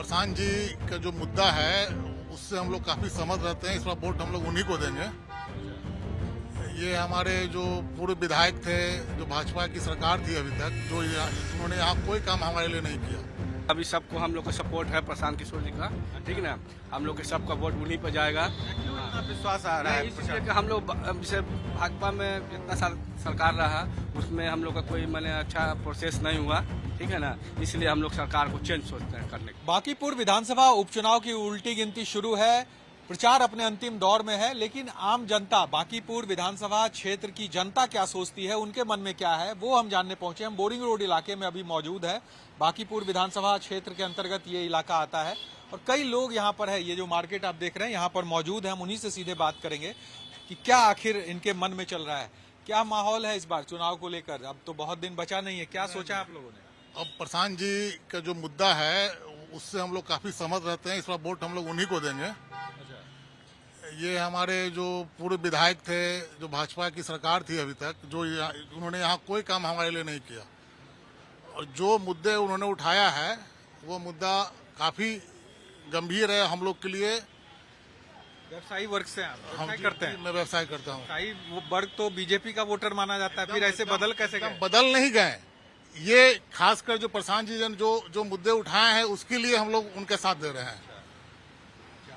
प्रशांत जी का जो मुद्दा है उससे हम लोग काफी सहमत रहते हैं। इस बार वोट हम लोग उन्हीं को देंगे। ये हमारे जो पूर्व विधायक थे, जो भाजपा की सरकार थी अभी तक, जो उन्होंने यहाँ कोई काम हमारे लिए नहीं किया। अभी सबको हम लोग का सपोर्ट है प्रशांत किशोर जी का, ठीक है ना। हम लोग के सबका वोट उन्हीं पर जाएगा। क्यों इतना विश्वास आ रहा है? इसलिए कि हम लोग जैसे भाजपा में जितना सरकार रहा उसमें हम लोग का कोई मैंने अच्छा प्रोसेस नहीं हुआ, ठीक है ना। इसलिए हम लोग सरकार को चेंज सोचते हैं करने का। बांकीपुर विधानसभा उपचुनाव की उल्टी गिनती शुरू है। प्रचार अपने अंतिम दौर में है, लेकिन आम जनता, बांकीपुर विधानसभा क्षेत्र की जनता क्या सोचती है, उनके मन में क्या है, वो हम जानने पहुंचे। हम बोरिंग रोड इलाके में अभी मौजूद है। बांकीपुर विधानसभा क्षेत्र के अंतर्गत ये इलाका आता है और कई लोग यहाँ पर है। ये जो मार्केट आप देख रहे हैं यहाँ पर मौजूद है। हम उन्हीं से सीधे बात करेंगे कि क्या आखिर इनके मन में चल रहा है, क्या माहौल है इस बार चुनाव को लेकर। अब तो बहुत दिन बचा नहीं है, क्या सोचा आप लोगों ने? अब प्रशांत जी का जो मुद्दा है उससे हम लोग काफी सहमत रहते हैं। इस बार वोट हम लोग उन्हीं को देंगे। ये हमारे जो पूर्व विधायक थे, जो भाजपा की सरकार थी अभी तक, जो उन्होंने यहाँ कोई काम हमारे लिए नहीं किया। और जो मुद्दे उन्होंने उठाया है वो मुद्दा काफी गंभीर है हम लोग के लिए। व्यवसायी वर्ग से आप हम व्यवसाय करते हैं। मैं व्यवसाय करता हूँ। व्यवसायी वर्ग तो बीजेपी का वोटर माना जाता है, फिर ऐसे बदल कैसे गए? बदल नहीं गए। ये खासकर जो प्रशांत जी ने जो मुद्दे उठाए हैं उसके लिए हम लोग उनके साथ दे रहे हैं।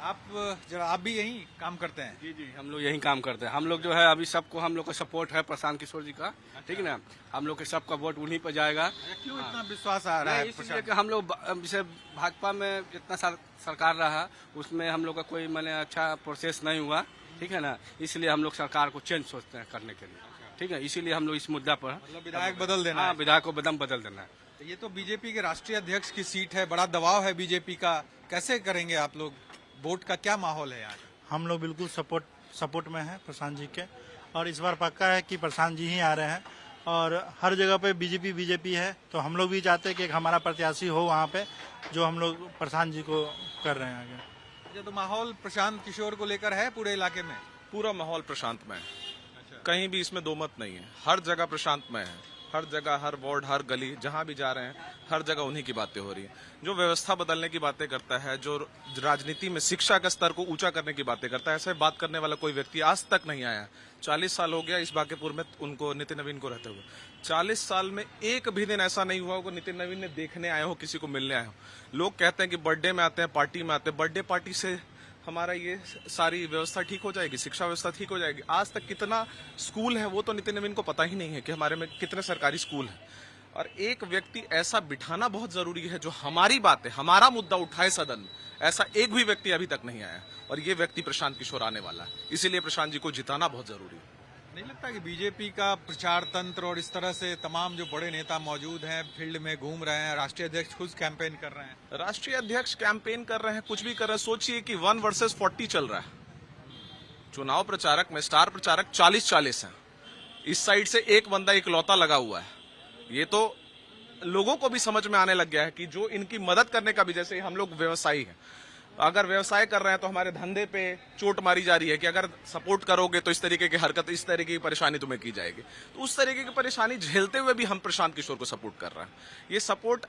आप भी यही काम करते हैं? जी जी, हम लोग यही काम करते हैं। हम लोग जो है अभी सबको हम लोग का सपोर्ट है प्रशांत किशोर जी का, ठीक है ना। हम लोग के सबका वोट उन्हीं पर जाएगा। क्यों इतना विश्वास आ रहा है? इसलिए कि हम लोग जैसे भाजपा में जितना सरकार रहा उसमें हम लोग का कोई मैंने अच्छा प्रोसेस नहीं हुआ, ठीक है ना। इसलिए हम लोग सरकार को चेंज सोचते हैं करने के लिए, ठीक है। इसीलिए हम लोग इस मुद्दा पर विधायक बदल देना है। विधायक को बदल देना है। तो ये तो बीजेपी के राष्ट्रीय अध्यक्ष की सीट है, बड़ा दबाव है बीजेपी का। कैसे करेंगे आप लोग? वोट का क्या माहौल है यहाँ? हम लोग बिल्कुल सपोर्ट में हैं प्रशांत जी के, और इस बार पक्का है कि प्रशांत जी ही आ रहे हैं। और हर जगह पे बीजेपी है, तो हम लोग भी चाहते हैं कि एक हमारा प्रत्याशी हो वहाँ पे, जो हम लोग प्रशांत जी को कर रहे हैं आगे। ये तो माहौल प्रशांत किशोर को लेकर है पूरे इलाके में? पूरा माहौल प्रशांत में है। कहीं भी इसमें दो मत नहीं है। हर जगह प्रशांत में है। हर जगह, हर वार्ड, हर गली, जहां भी जा रहे हैं हर जगह उन्हीं की बातें हो रही हैं। जो व्यवस्था बदलने की बातें करता है, जो राजनीति में शिक्षा का स्तर को ऊंचा करने की बातें करता है, ऐसे बात करने वाला कोई व्यक्ति आज तक नहीं आया। 40 साल हो गया इस बांकीपुर में उनको, नितिन नवीन को रहते हुए। 40 साल में एक भी दिन ऐसा नहीं हुआ कि नितिन नवीन ने देखने आए हो, किसी को मिलने आए हो। लोग कहते हैं कि बर्थडे में आते हैं, पार्टी में आते हैं। बर्थडे पार्टी से हमारा ये सारी व्यवस्था ठीक हो जाएगी, शिक्षा व्यवस्था ठीक हो जाएगी। आज तक कितना स्कूल है वो तो नितिन नवीन को पता ही नहीं है कि हमारे में कितने सरकारी स्कूल हैं। और एक व्यक्ति ऐसा बिठाना बहुत जरूरी है जो हमारी बात है, हमारा मुद्दा उठाए सदन में। ऐसा एक भी व्यक्ति अभी तक नहीं आया, और ये व्यक्ति प्रशांत किशोर आने वाला है। इसीलिए प्रशांत जी को जिताना बहुत जरूरी है। नहीं लगता कि बीजेपी का प्रचार तंत्र और इस तरह से तमाम जो बड़े नेता मौजूद हैं, फील्ड में घूम रहे हैं, राष्ट्रीय अध्यक्ष खुद कैंपेन कर रहे हैं? राष्ट्रीय अध्यक्ष कैंपेन कर रहे हैं, कुछ भी कर रहे हैं। सोचिए कि 1 वर्सेस 40 चल रहा है। चुनाव प्रचारक में स्टार प्रचारक 40-40 है। इस साइड से एक बंदा इकलौता लगा हुआ है। ये तो लोगों को भी समझ में आने लग गया है कि जो इनकी मदद करने का भी, जैसे हम लोग व्यवसायी हैं, अगर व्यवसाय कर रहे हैं तो हमारे धंधे पे चोट मारी जा रही है कि अगर सपोर्ट करोगे तो इस तरीके की हरकत, इस तरीके की परेशानी तुम्हें की जाएगी। तो उस तरीके की परेशानी झेलते हुए भी हम प्रशांत किशोर को सपोर्ट कर रहे हैं। ये सपोर्ट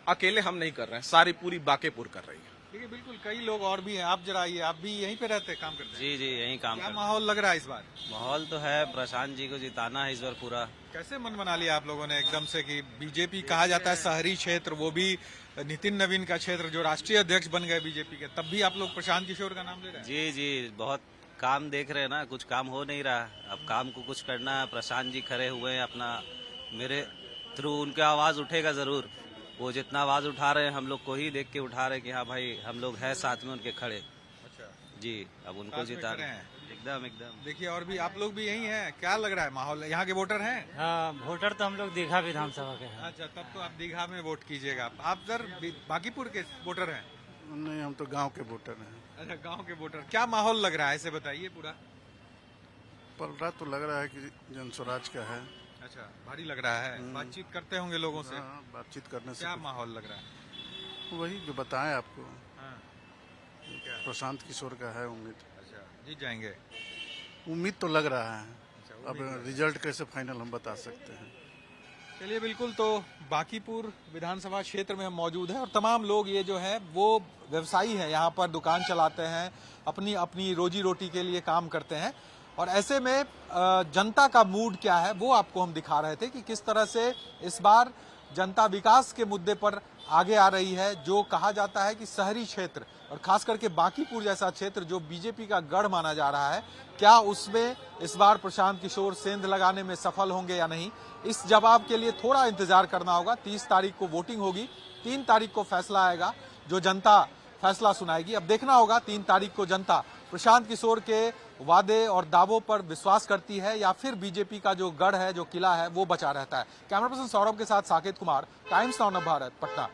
अकेले हम नहीं कर रहे हैं, सारी पूरी बांकीपुर कर रही है। ठीक है, बिल्कुल। कई लोग और भी हैं। आप जरा आइए, आप भी यहीं पे रहते हैं, काम करते हैं? जी जी, यही काम क्या करते माहौल लग रहा है इस बार? हैं। माहौल तो है, प्रशांत जी को जिताना है इस बार पूरा। कैसे मन बना लिया आप लोगों ने एकदम से कि बीजेपी कहा जाता है शहरी क्षेत्र, वो भी नितिन नवीन का क्षेत्र, जो राष्ट्रीय अध्यक्ष बन गए बीजेपी के, तब भी आप लोग प्रशांत किशोर का नाम ले रहे हैं? जी जी, बहुत काम देख रहे हैं ना, कुछ काम हो नहीं रहा। अब काम को कुछ करना है। प्रशांत जी खड़े हुए हैं अपना, मेरे थ्रू उनका आवाज उठेगा जरूर। वो जितना आवाज उठा रहे हैं हम लोग को ही देख के उठा रहे हैं कि हाँ भाई हम लोग हैं साथ में उनके खड़े। अच्छा जी, अब उनको साथ में जिता खड़े हैं। एकदम एकदम। देखिए, और भी आप लोग भी यही हैं। क्या लग रहा है माहौल? यहाँ के वोटर हैं? हाँ, वोटर तो हम लोग दीघा विधानसभा के हैं। अच्छा, तब तो आप दीघा में वोट कीजिएगा। आप सर बांकीपुर के वोटर हैं? नहीं, हम तो गांव के वोटर हैं। अच्छा, गांव के वोटर। क्या माहौल लग रहा है, ऐसे बताइए पूरा। पलटा तो लग रहा है कि जन स्वराज का है। अच्छा, भारी लग रहा है। बातचीत करते होंगे लोगों से? हाँ, बातचीत करने से क्या माहौल लग रहा है? वही जो बताएं आपको, हाँ, क्या? प्रशांत किशोर का है उम्मीद। अच्छा, जीत जाएंगे? उम्मीद तो लग रहा है। अच्छा, अब उम्मीद है। रिजल्ट कैसे फाइनल हम बता सकते हैं। चलिए बिल्कुल, तो बांकीपुर विधानसभा क्षेत्र में हम मौजूद हैं और तमाम लोग ये जो है वो व्यवसायी हैं, यहाँ पर दुकान चलाते हैं, अपनी अपनी रोजी रोटी के लिए काम करते हैं। और ऐसे में जनता का मूड क्या है वो आपको हम दिखा रहे थे कि किस तरह से इस बार जनता विकास के मुद्दे पर आगे आ रही है। जो कहा जाता है कि शहरी क्षेत्र और खास करके बांकीपुर जैसा क्षेत्र जो बीजेपी का गढ़ माना जा रहा है, क्या उसमें इस बार प्रशांत किशोर सेंध लगाने में सफल होंगे या नहीं, इस जवाब के लिए थोड़ा इंतजार करना होगा। 30 तारीख को वोटिंग होगी, 3 तारीख को फैसला आएगा, जो जनता फैसला सुनाएगी। अब देखना होगा 3 तारीख को जनता प्रशांत किशोर के वादे और दावों पर विश्वास करती है या फिर बीजेपी का जो गढ़ है, जो किला है, वो बचा रहता है। कैमरा पर्सन सौरभ के साथ साकेत कुमार, टाइम्स नाउ नव भारत, पटना।